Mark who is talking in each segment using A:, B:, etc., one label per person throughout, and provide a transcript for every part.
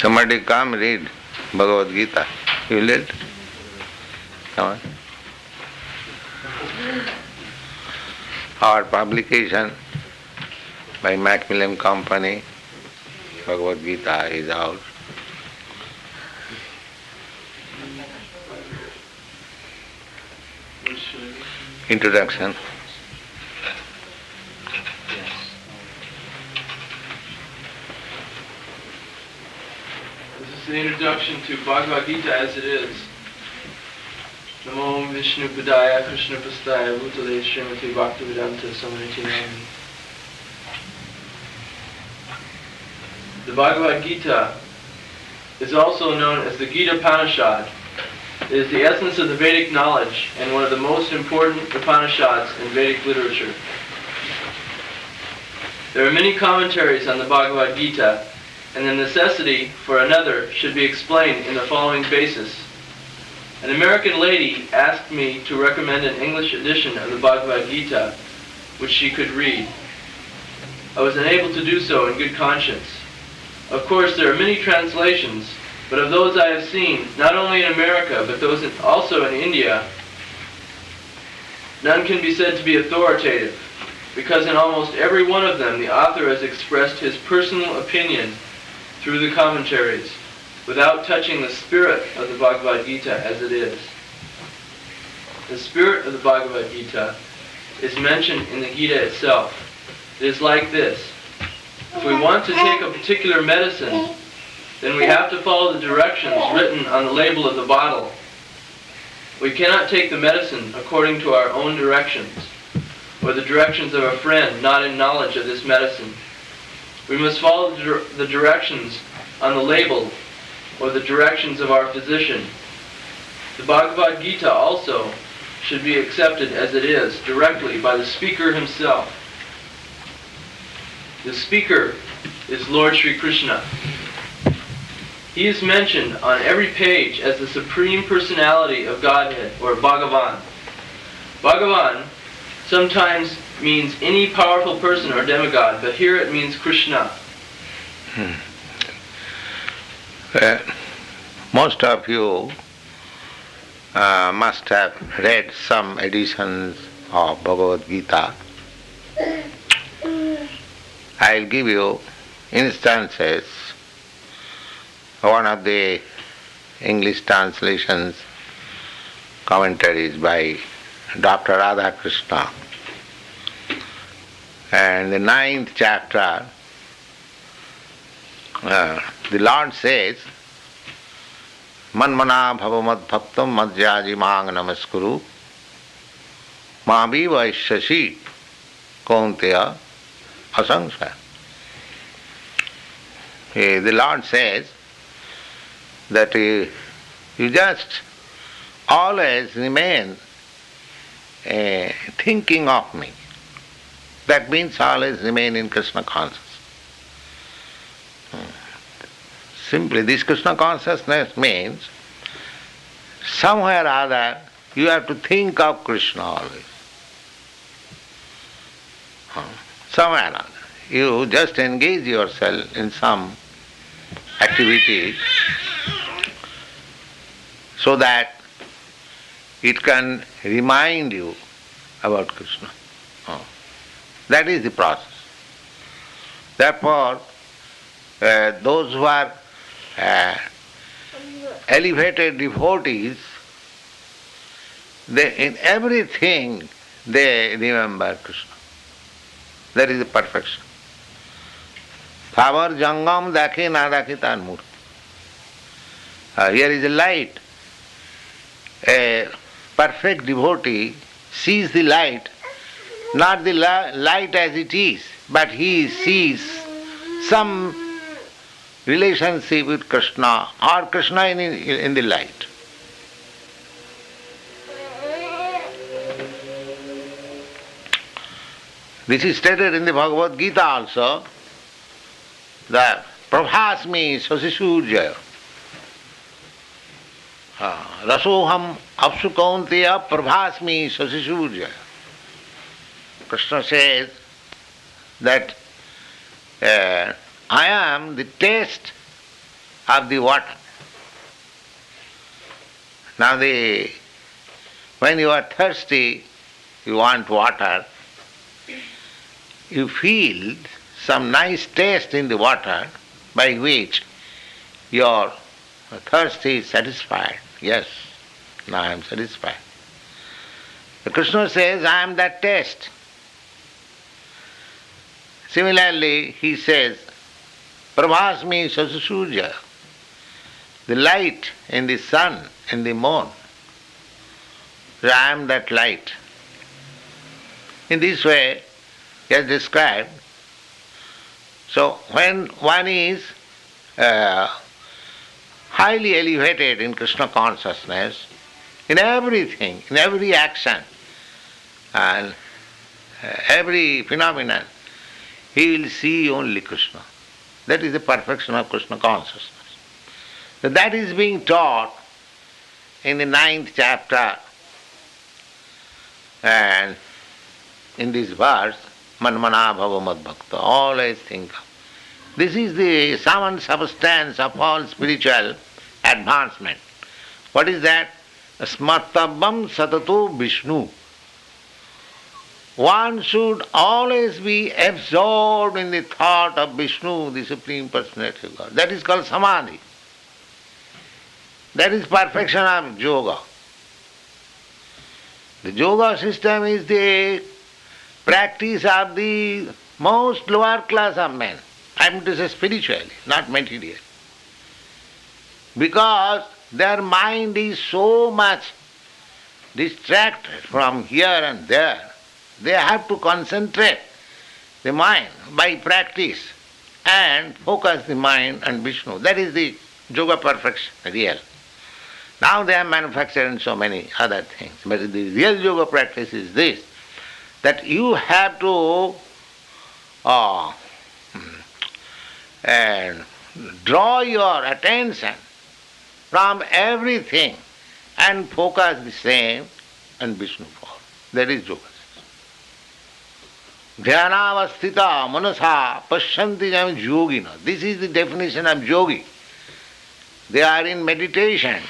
A: Somebody come read Bhagavad Gita. You will it? Come on. Our publication by Macmillan Company, Bhagavad Gita is out. Introduction.
B: This is the introduction to Bhagavad Gita as it is. Namo Vishnu Padaya Krishna Pastaya Bhutale Srimati Bhaktivedanta Samaniti Nami. The Bhagavad Gita is also known as the Gita Upanishad. It is the essence of the Vedic knowledge and one of the most important Upanishads in Vedic literature. There are many commentaries on the Bhagavad Gita, and the necessity for another should be explained in the following basis. An American lady asked me to recommend an English edition of the Bhagavad Gita, which she could read. I was unable to do so in good conscience. Of course, there are many translations, but of those I have seen, not only in America, but those also in India, none can be said to be authoritative, because in almost every one of them the author has expressed his personal opinion through the commentaries, without touching the spirit of the Bhagavad Gita as it is. The spirit of the Bhagavad Gita is mentioned in the Gita itself. It is like this. If we want to take a particular medicine, then we have to follow the directions written on the label of the bottle. We cannot take the medicine according to our own directions, or the directions of a friend not in knowledge of this medicine. We must follow the directions on the label, or the directions of our physician. The Bhagavad Gita also should be accepted as it is, directly by the speaker himself. The speaker is Lord Sri Krishna. He is mentioned on every page as the Supreme Personality of Godhead, or Bhagavan. Bhagavan sometimes means any powerful person or demigod, but here it means Krishna.
A: Most of you must have read some editions of Bhagavad Gita. I'll give you instances. One of the English translations, commentaries by Dr. Radhakrishna. And the 9th chapter, the Lord says, Manmana bhavamad bhaktam madhyaji mang namaskuru mabi vaishashi kaunteya asangsaya. The Lord says that you just always remain thinking of me. That means always remain in Krishna consciousness. Simply, this Krishna consciousness means somewhere or other you have to think of Krishna always. Somewhere or other. You just engage yourself in some activity so that it can remind you about Krishna. That is the process. Therefore, those who are elevated devotees, in everything they remember Krishna. That is the perfection. Thavar jangam dakhe na dakhe tan murti. Here is a light. A perfect devotee sees the light, not the light as it is, but he sees some relationship with Krishna or Krishna in the light. This is stated in the Bhagavad Gita also, that Prabhasmi Sasishurjaya Rasoham Apsu Kaunteya Prabhasmi Sasishurjaya. Krishna says that I am the taste of the water. Now when you are thirsty, you want water, you feel some nice taste in the water by which your thirst is satisfied. Yes, now I am satisfied. The Krishna says, I am that taste. Similarly, he says, Prabhasmi Sasusurja, the light in the sun, in the moon. I am that light. In this way, he has described. So, when one is highly elevated in Krishna consciousness, in everything, in every action, and every phenomenon, he will see only Krishna. That is the perfection of Krishna consciousness. So that is being taught in the 9th chapter, and in this verse, Manmana bhava mad bhakta, always think of. This is the sum and substance of all spiritual advancement. What is that? Smartabam satato Vishnu. One should always be absorbed in the thought of Vishnu, the Supreme Personality of God. That is called Samadhi. That is perfection of yoga. The yoga system is the practice of the most lower class of men. I am to say spiritually, not materially. Because their mind is so much distracted from here and there. They have to concentrate the mind by practice and focus the mind on Vishnu. That is the yoga perfection, real. Now they are manufacturing so many other things. But the real yoga practice is this, that you have to and draw your attention from everything and focus the same on Vishnu form. That is yoga. Dhyanavastita manasa pashyanti jam yogina. This is the definition of yogi. They are in meditation.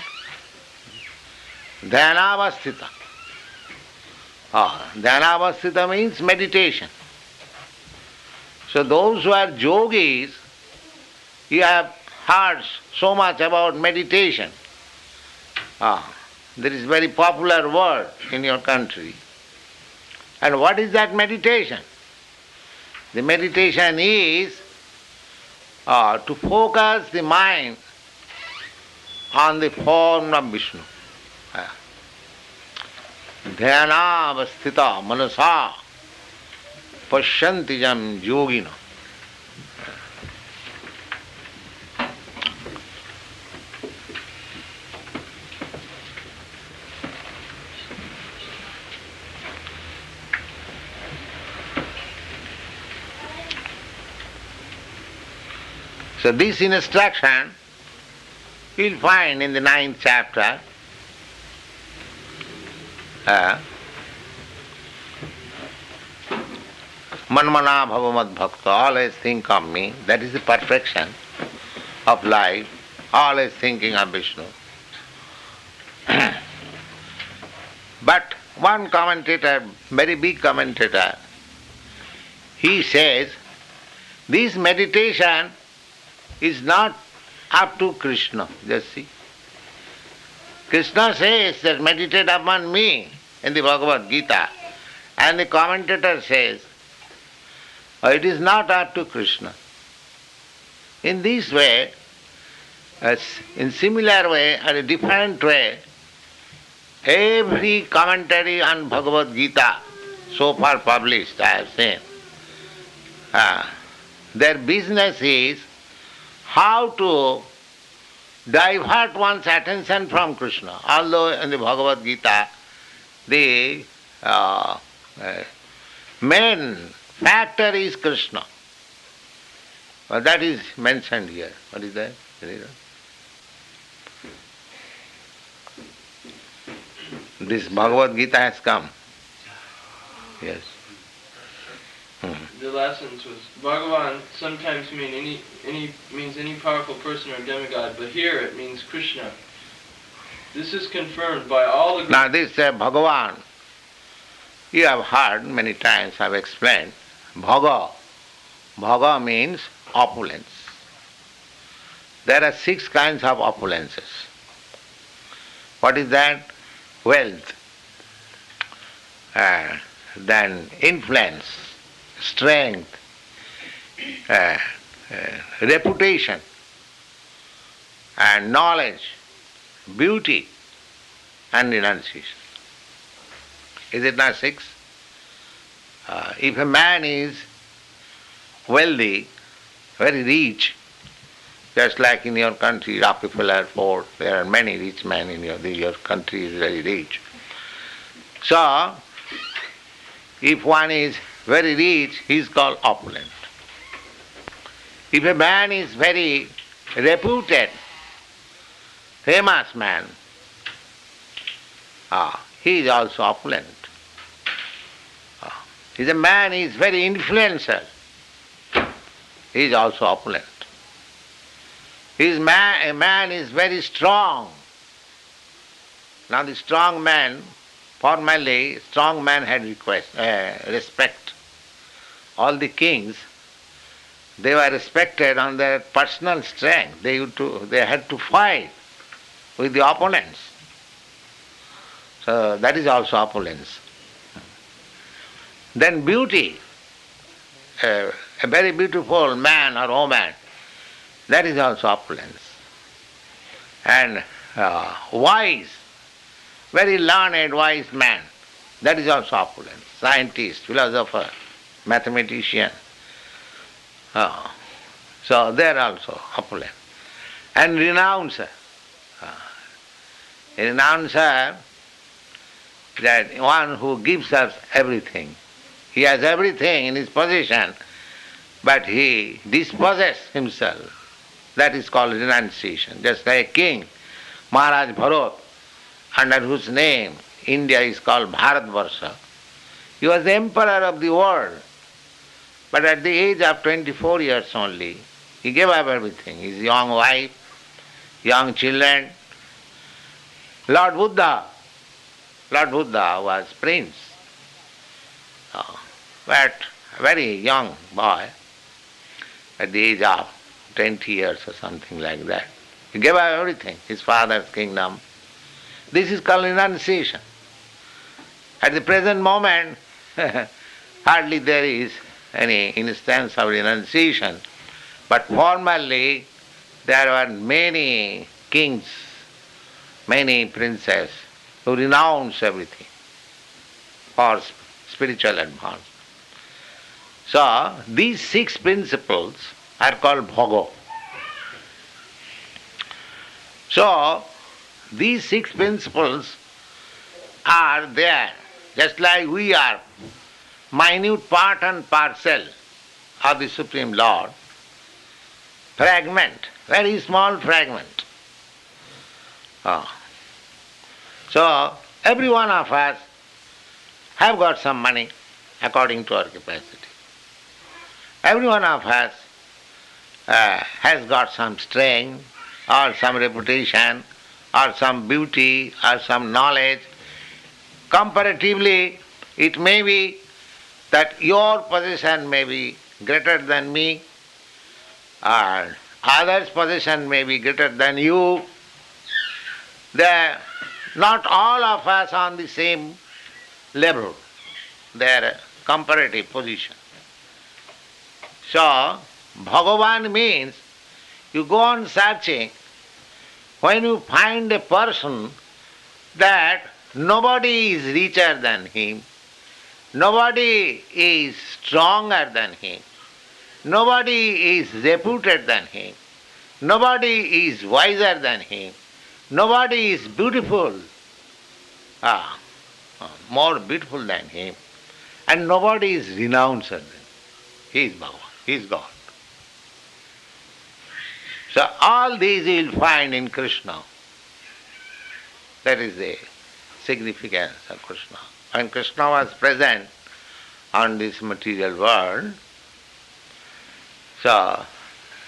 A: Dhyanavastita. Dhyanavastita means meditation. So those who are yogis, you have heard so much about meditation. There is very popular word in your country. And what is that meditation? The meditation is to focus the mind on the form of Vishnu. Dhyanavastita manasa pashyanti jam yogina. So this instruction you will find in the 9th chapter. Manmana bhavamad bhakta, always think of me. That is the perfection of life, always thinking of Vishnu. But one commentator, very big commentator, he says, this meditation is not up to Krishna. Just see. Krishna says that meditate upon me in the Bhagavad Gita. And the commentator says, it is not up to Krishna. In this way, in similar way, or a different way, every commentary on Bhagavad Gita so far published, I have seen, their business is how to divert one's attention from Krishna. Although in the Bhagavad Gita, the main factor is Krishna. That is mentioned here. What is that? This Bhagavad Gita has come. Yes.
B: The last sentence was Bhagavan sometimes means any powerful person or demigod, but here it means Krishna. This is confirmed by all the.
A: Now this Bhagavan, you have heard many times, I have explained. Bhaga. Bhaga means opulence. There are 6 kinds of opulences. What is that? Wealth, then influence, strength, reputation, and knowledge, beauty, and renunciation. Is it not 6? If a man is wealthy, very rich, just like in your country, Rockefeller, Ford, there are many rich men in your country is very rich. So, if one is very rich, he is called opulent. If a man is very reputed, famous man, he is also opulent. If a man is very influential, he is also opulent. A man is very strong. Now the strong man, formerly, strong man had respect. All the kings, they were respected on their personal strength. They had to fight with the opponents. So that is also opulence. Then beauty, a very beautiful man or woman, that is also opulence. And wise, very learned, wise man, that is also opulence. Scientist, philosopher, mathematician. So they are also opulent. And renouncer. A renouncer, that one who gives us everything. He has everything in his possession, but he disposes himself. That is called renunciation. Just like a king, Maharaj Bharat, under whose name India is called Bharatvarsha. He was the emperor of the world. But at the age of 24 years only, he gave up everything. His young wife, young children. Lord Buddha was prince. But a very young boy, at the age of 20 years or something like that. He gave up everything, his father's kingdom. This is called renunciation. At the present moment, hardly there is any instance of renunciation. But formerly, there were many kings, many princes who renounced everything for spiritual advance. So, these 6 principles are called bhoga. So, these 6 principles are there, just like we are minute part and parcel of the Supreme Lord, fragment, very small fragment. So, every one of us have got some money according to our capacity. Every one of us has got some strength or some reputation or some beauty or some knowledge. Comparatively, it may be that your possession may be greater than me or others' possession may be greater than you. Not all of us on the same level, their comparative position. So, Bhagavan means you go on searching. When you find a person that nobody is richer than him, nobody is stronger than him, nobody is reputed than him, nobody is wiser than him, nobody is beautiful, more beautiful than him, and nobody is renounced than him. He is Bhagavan. He is God. So all these you will find in Krishna. That is the significance of Krishna. When Krishna was present, on this material world. So,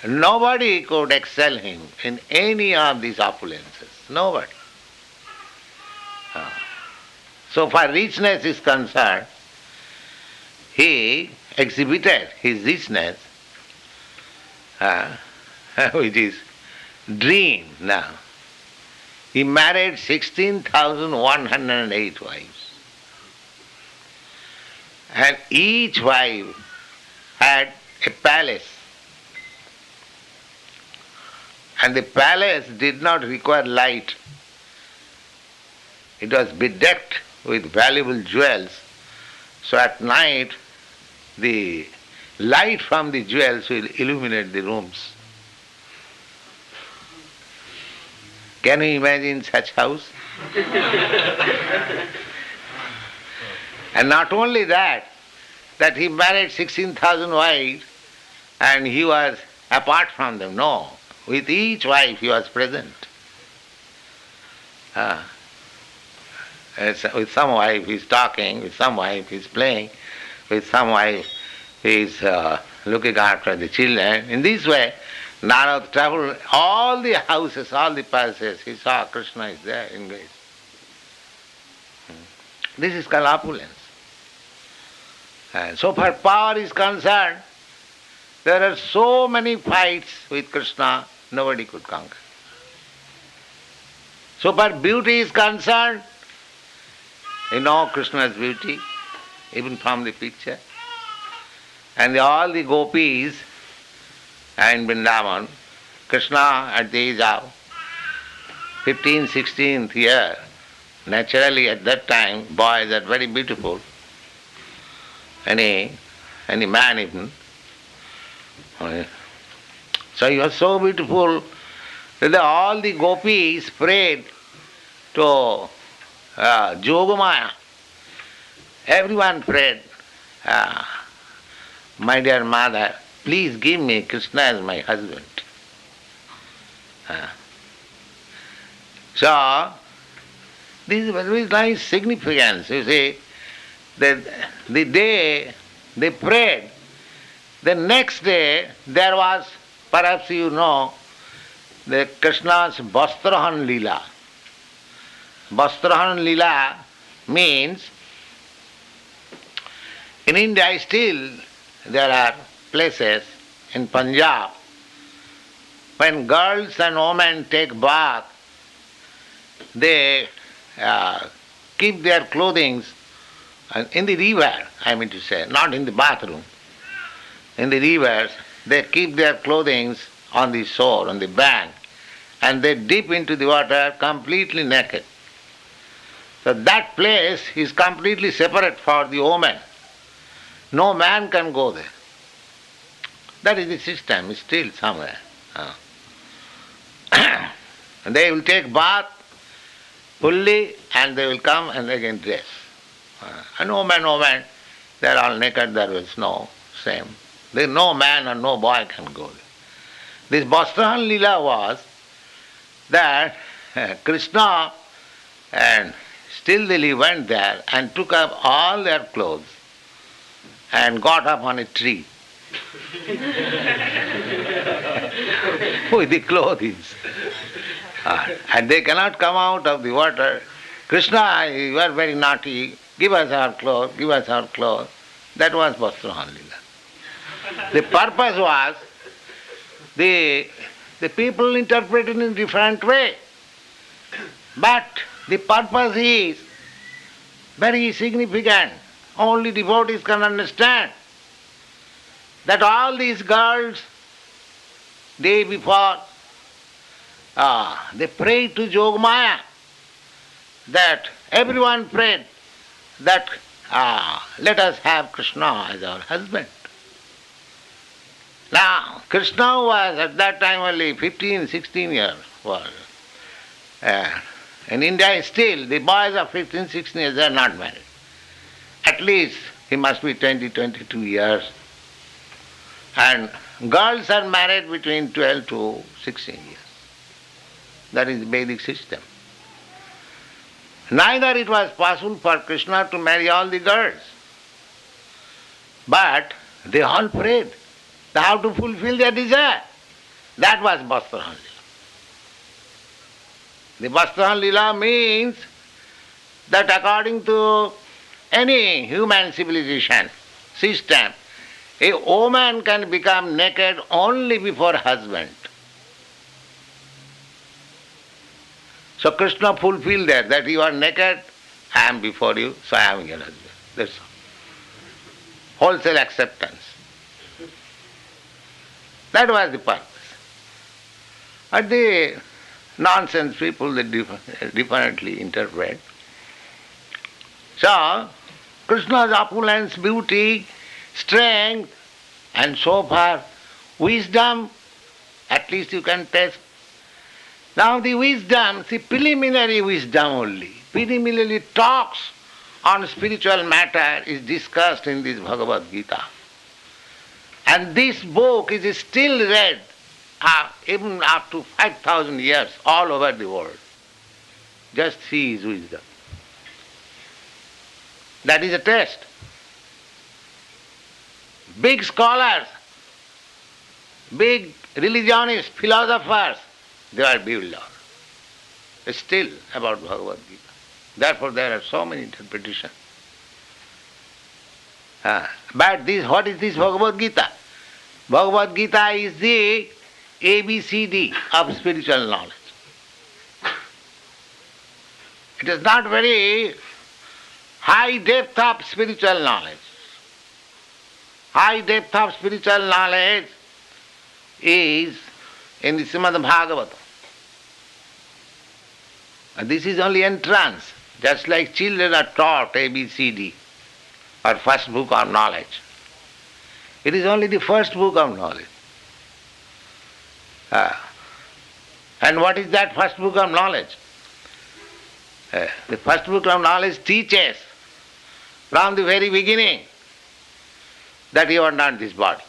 A: nobody could excel him in any of these opulences. Nobody. So far richness is concerned, he exhibited his richness, which is dream now. He married 16,108 wives. And each wife had a palace. And the palace did not require light. It was bedecked with valuable jewels. So at night, the light from the jewels will illuminate the rooms. Can you imagine such house? And not only that he married 16,000 wives and he was apart from them. No, with each wife he was present. With some wife he is talking, with some wife he is playing, with some wife he is looking after the children. In this way, Narada traveled all the houses, all the palaces. He saw Krishna is there engaged. This is called opulence. And so far power is concerned, there are so many fights with Krishna, nobody could conquer. So far beauty is concerned, you know Krishna's beauty, even from the picture. And all the gopis in Vrindavan, Krishna at the age of 15th, 16th year, naturally at that time boys are very beautiful. Any man even. So he was so beautiful that all the gopis prayed to Jogamaya. Everyone prayed, my dear mother, please give me Krishna as my husband. So, this is very nice significance. You see, that the day they prayed, the next day there was, perhaps you know, the Krishna's Vastrahan Leela. Vastrahan Leela means, in India still there are places in Punjab when girls and women take bath, they keep their clothing in the river, I mean to say, not in the bathroom. In the rivers, they keep their clothing on the shore, on the bank, and they dip into the water completely naked. So that place is completely separate for the woman. No man can go there. That is the system, still somewhere. And they will take bath fully and they will come and again dress. And woman, they are all naked, there is no shame. There is no man or no boy can go there. This Vastrahan Leela was that Krishna and Stilili went there and took up all their clothes and got up on a tree with the clothes. And they cannot come out of the water. Krishna, you are very naughty, give us our clothes, give us our clothes. That was Vastrahan Leela. The purpose was, the people interpreted in different way. But the purpose is very significant. Only devotees can understand that all these girls, day before, they prayed to Jogamaya, that everyone prayed that let us have Krishna as our husband. Now, Krishna was at that time only 15, 16 years old. In India still, the boys of 15, 16 years are not married. At least he must be 20, 22 years. And girls are married between 12 to 16 years. That is the Vedic system. Neither it was possible for Krishna to marry all the girls. But they all prayed. They have to fulfill their desire. That was Vastrahan Lila. The Vastrahan Lila means that according to any human civilization system, a woman can become naked only before husband. So Krishna fulfilled that you are naked, I am before you, so I am your husband. That's all. Wholesale acceptance. That was the purpose. But the nonsense people, they differently interpret. So, Krishna's opulence, beauty, strength, and so far, wisdom, at least you can test. Now the wisdom, see, preliminary wisdom only, preliminary talks on spiritual matter is discussed in this Bhagavad Gita. And this book is still read even up to 5,000 years all over the world. Just see his wisdom. That is a test. Big scholars, big religionists, philosophers, they are bewildered still about Bhagavad Gita. Therefore there are so many interpretations. But what is this Bhagavad Gita? Bhagavad Gita is the ABCD of spiritual knowledge. It is not very high depth of spiritual knowledge. High depth of spiritual knowledge is in the Srimad Bhagavatam. And this is only entrance, just like children are taught ABCD or first book of knowledge. It is only the first book of knowledge. And what is that first book of knowledge? The first book of knowledge teaches from the very beginning that you are not this body.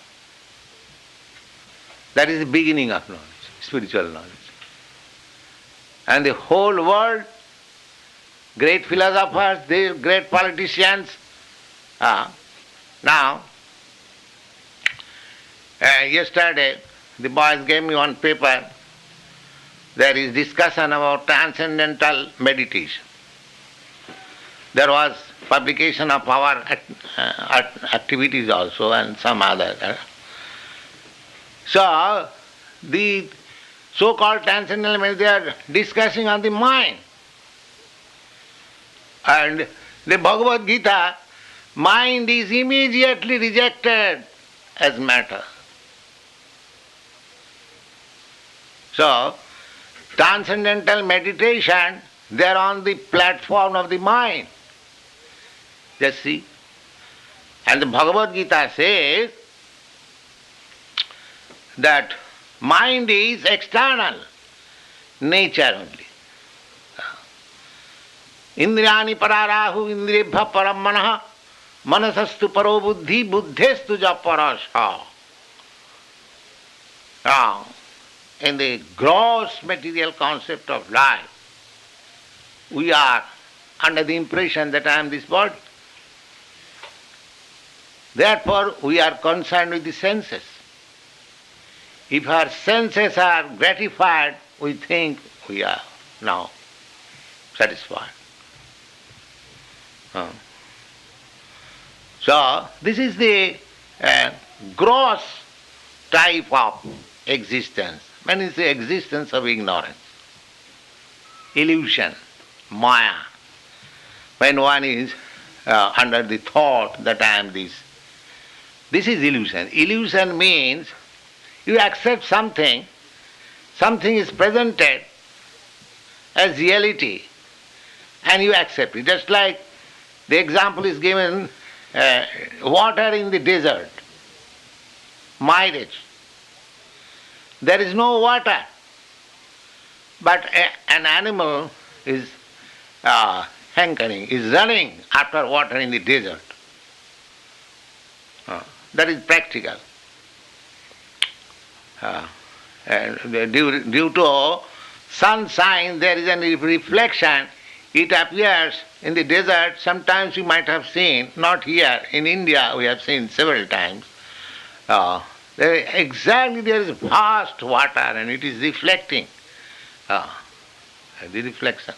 A: That is the beginning of knowledge, spiritual knowledge. And the whole world, great philosophers, the great politicians, now, yesterday the boys gave me one paper. There is discussion about transcendental meditation. There was publication of our activities also and some other. So, the so-called transcendental meditation, they are discussing on the mind. And the Bhagavad Gita, mind is immediately rejected as matter. So, transcendental meditation, they are on the platform of the mind. Just see. And the Bhagavad Gita says that mind is external nature only. Indriyani pararahu indriyabhya param manah manasastu paro buddhi buddhestu ja parasha. In the gross material concept of life, we are under the impression that I am this body. Therefore, we are concerned with the senses. If our senses are gratified, we think we are now satisfied. So, this is the gross type of existence. When it's the existence of ignorance, illusion, maya. When one is under the thought that I am this. This is illusion. Illusion means you accept something, something is presented as reality, and you accept it. Just like the example is given, water in the desert, mirage. There is no water, but an animal is hankering, is running after water in the desert. That is practical. Due to sunshine, there is a reflection It appears in the desert. Sometimes you might have seen, not here, in India we have seen several times. There is vast water and it is reflecting. The reflection.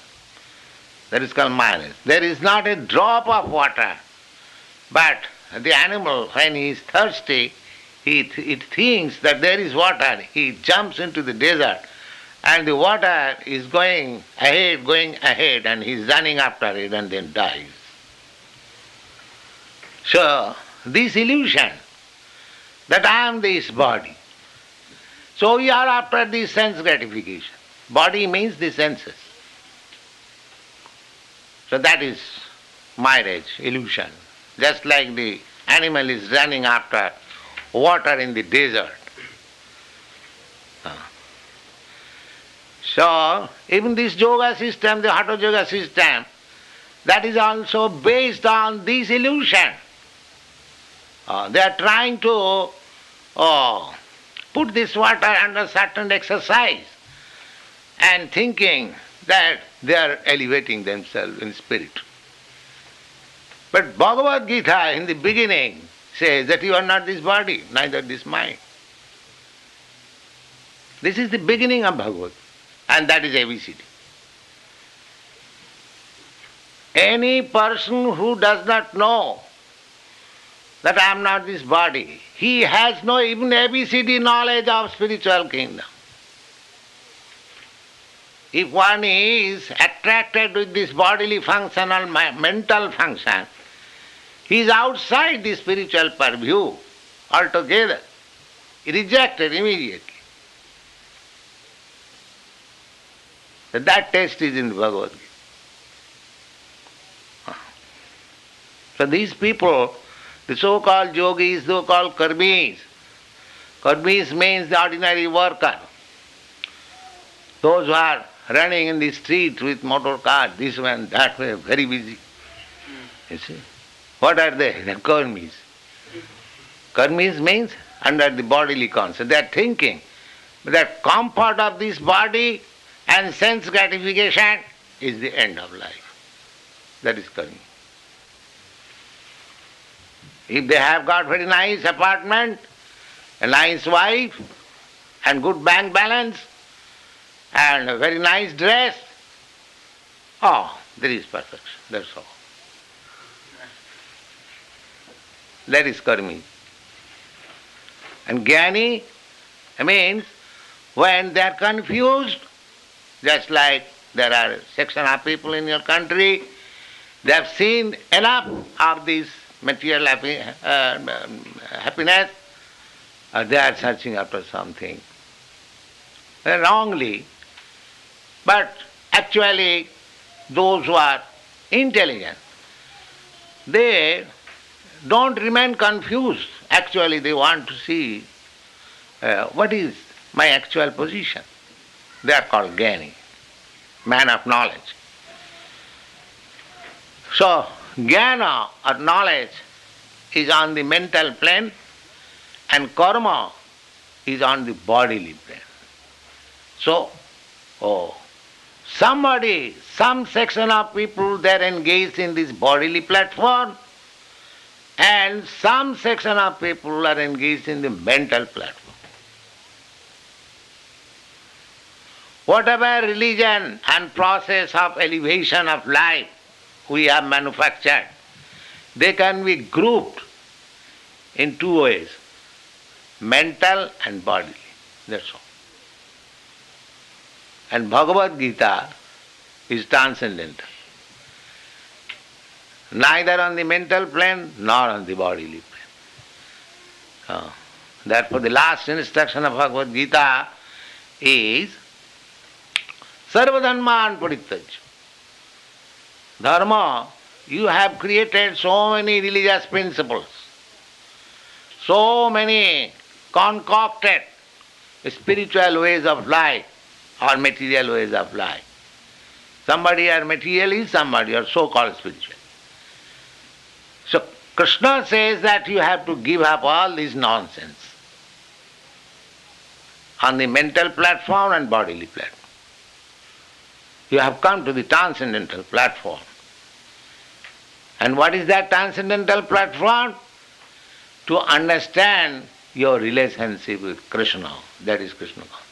A: That is called mayonnaise. There is not a drop of water, but the animal, when he is thirsty, it thinks that there is water. He jumps into the desert and the water is going ahead, and he is running after it and then dies. So, this illusion that I am this body. So we are after this sense gratification. Body means the senses. So that is marriage, illusion. Just like the animal is running after water in the desert. So, even this yoga system, the Hatha Yoga system, that is also based on this illusion. They are trying to put this water under certain exercise and thinking that they are elevating themselves in spirit. But Bhagavad Gita in the beginning says that you are not this body, neither this mind. This is the beginning of Bhagavad, and that is ABCD. Any person who does not know that I am not this body, he has no even ABCD knowledge of spiritual kingdom. If one is attracted with this bodily function or mental function, he is outside the spiritual purview altogether, rejected immediately. That test is in the Bhagavad Gita. So these people, the so-called yogis, so-called karmis means the ordinary worker. Those who are running in the street with motor cars, this way and that way, very busy. You see? What are they? They are karmis. Karmis means under the bodily concept. They are thinking that comfort of this body and sense gratification is the end of life. That is karmi. If they have got very nice apartment, a nice wife, and good bank balance, and a very nice dress, there is perfection. That's all. That is karmi. And jnani means when they are confused, just like there are a section of people in your country, they have seen enough of this material happiness, they are searching after something wrongly. But actually, those who are intelligent, they don't remain confused. Actually, they want to see what is my actual position. They are called jnani, man of knowledge. So, jnana or knowledge is on the mental plane and karma is on the bodily plane. So, some section of people, they are engaged in this bodily platform, and some section of people are engaged in the mental platform. Whatever religion and process of elevation of life we have manufactured, they can be grouped in two ways, mental and bodily. That's all. And Bhagavad Gita is transcendental. Neither on the mental plane nor on the bodily plane. Therefore the last instruction of Bhagavad Gita is Sarvadharman parityajya. Dharma, you have created so many religious principles, so many concocted spiritual ways of life or material ways of life. Somebody are materialist, somebody are so-called spiritual. So Krishna says that you have to give up all this nonsense on the mental platform and bodily platform. You have come to the transcendental platform. And what is that transcendental platform? To understand your relationship with Krishna. That is Krishna consciousness.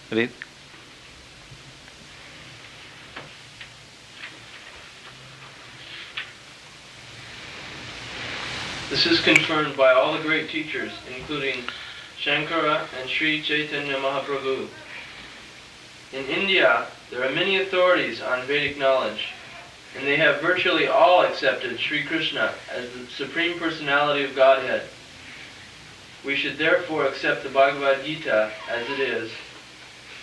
A: Read.
B: This is confirmed by all the great teachers, including Shankara and Sri Chaitanya Mahaprabhu. In India, there are many authorities on Vedic knowledge, and they have virtually all accepted Sri Krishna as the Supreme Personality of Godhead. We should therefore accept the Bhagavad Gita as it is,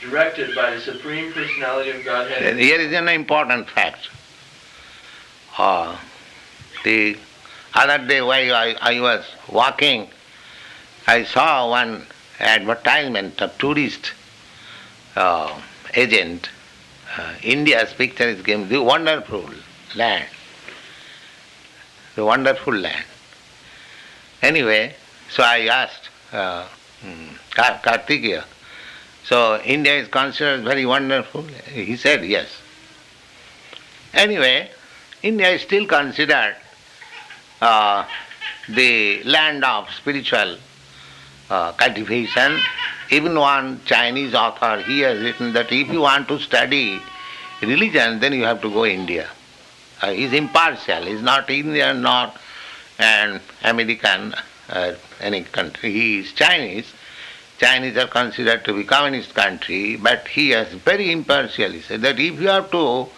B: directed by the Supreme Personality of Godhead.
A: Here is an important fact. The other day while I was walking, I saw one advertisement of tourist agent. India's picture is given, the wonderful land. The wonderful land. Anyway, so I asked Kartikeya, so India is considered very wonderful? He said yes. Anyway, India is still considered the land of spiritual cultivation. Even one Chinese author, he has written that if you want to study religion, then you have to go India. He is impartial. He is not Indian, not an American, any country. He is Chinese. Chinese are considered to be communist country, but he has very impartially said that if you have to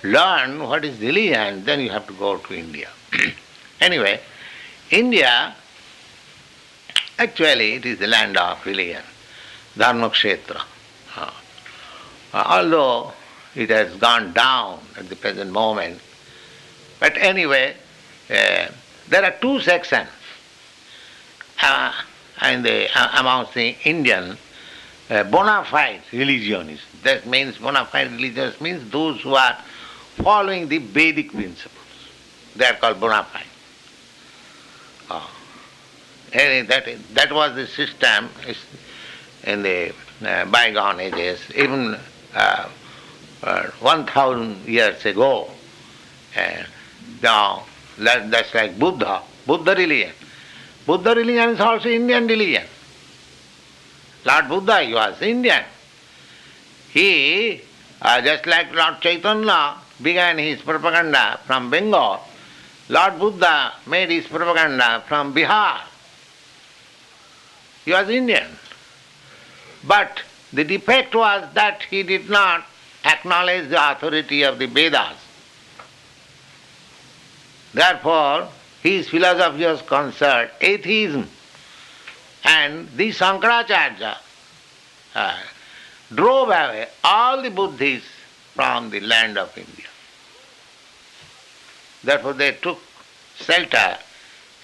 A: learn what is religion, then you have to go to India. Anyway, India, actually it is the land of religion, Dharma Kshetra. Although it has gone down at the present moment, but anyway, there are two sections amongst the Indian bona fide religionists. That means bona fide religionists means those who are following the Vedic principles. They are called bona fide. That was the system in the bygone ages, even 1,000 years ago. Now, that's like Buddha religion. Buddha religion is also Indian religion. Lord Buddha, he was Indian. He, just like Lord Chaitanya began his propaganda from Bengal, Lord Buddha made his propaganda from Bihar. He was Indian. But the defect was that he did not acknowledge the authority of the Vedas. Therefore, his philosophy was considered atheism. And the Shankaracharya drove away all the Buddhists from the land of India. Therefore, they took shelter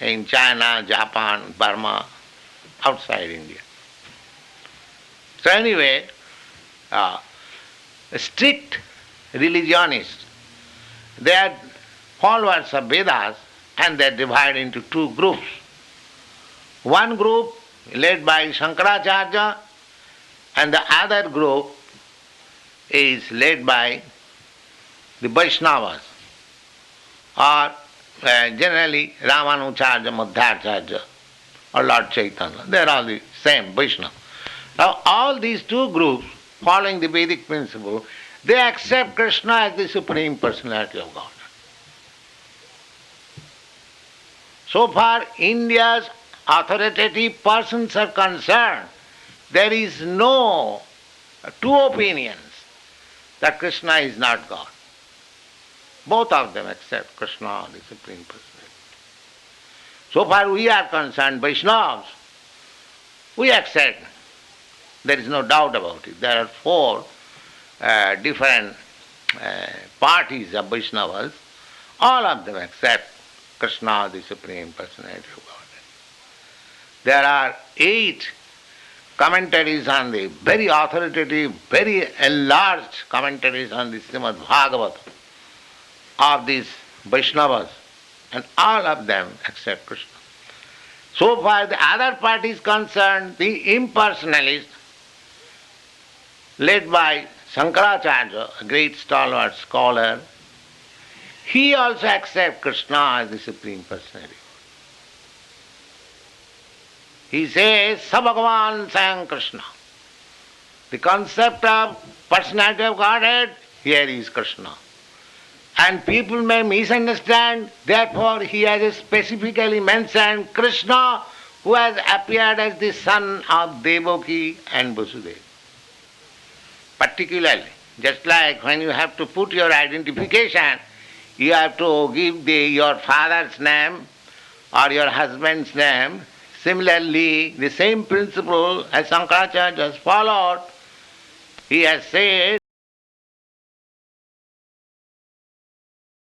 A: in China, Japan, Burma, outside India. So anyway, strict religionists, they are followers of Vedas and they are divided into two groups. One group led by Shankaracharya and the other group is led by the Vaishnavas or generally Ramanujarya, Madhvacharya or Lord Chaitanya. They are all the same, Vaishnava. Now all these two groups following the Vedic principle, they accept Krishna as the Supreme Personality of God. So far India's authoritative persons are concerned, there is no two opinions that Krishna is not God. Both of them accept Krishna, the Supreme Personality. So far we are concerned, Vaishnavas, we accept. There is no doubt about it. There are four different parties of Vaishnavas. All of them accept Krishna, the Supreme Personality of God. There are 8 commentaries on the very authoritative, very enlarged commentaries on the Srimad Bhagavad of these Vaishnavas, and all of them accept Krishna. So far the other party is concerned, the impersonalist, led by Shankaracharya, a great stalwart scholar, he also accepts Krishna as the Supreme Personality. He says, Sa Bhagavan Sayam Krishna. The concept of personality of Godhead, here is Krishna. And people may misunderstand, therefore he has specifically mentioned Krishna, who has appeared as the son of Devaki and Vasudeva. Particularly, just like when you have to put your identification, you have to give your father's name or your husband's name. Similarly, the same principle as Shankaracharya has followed, he has said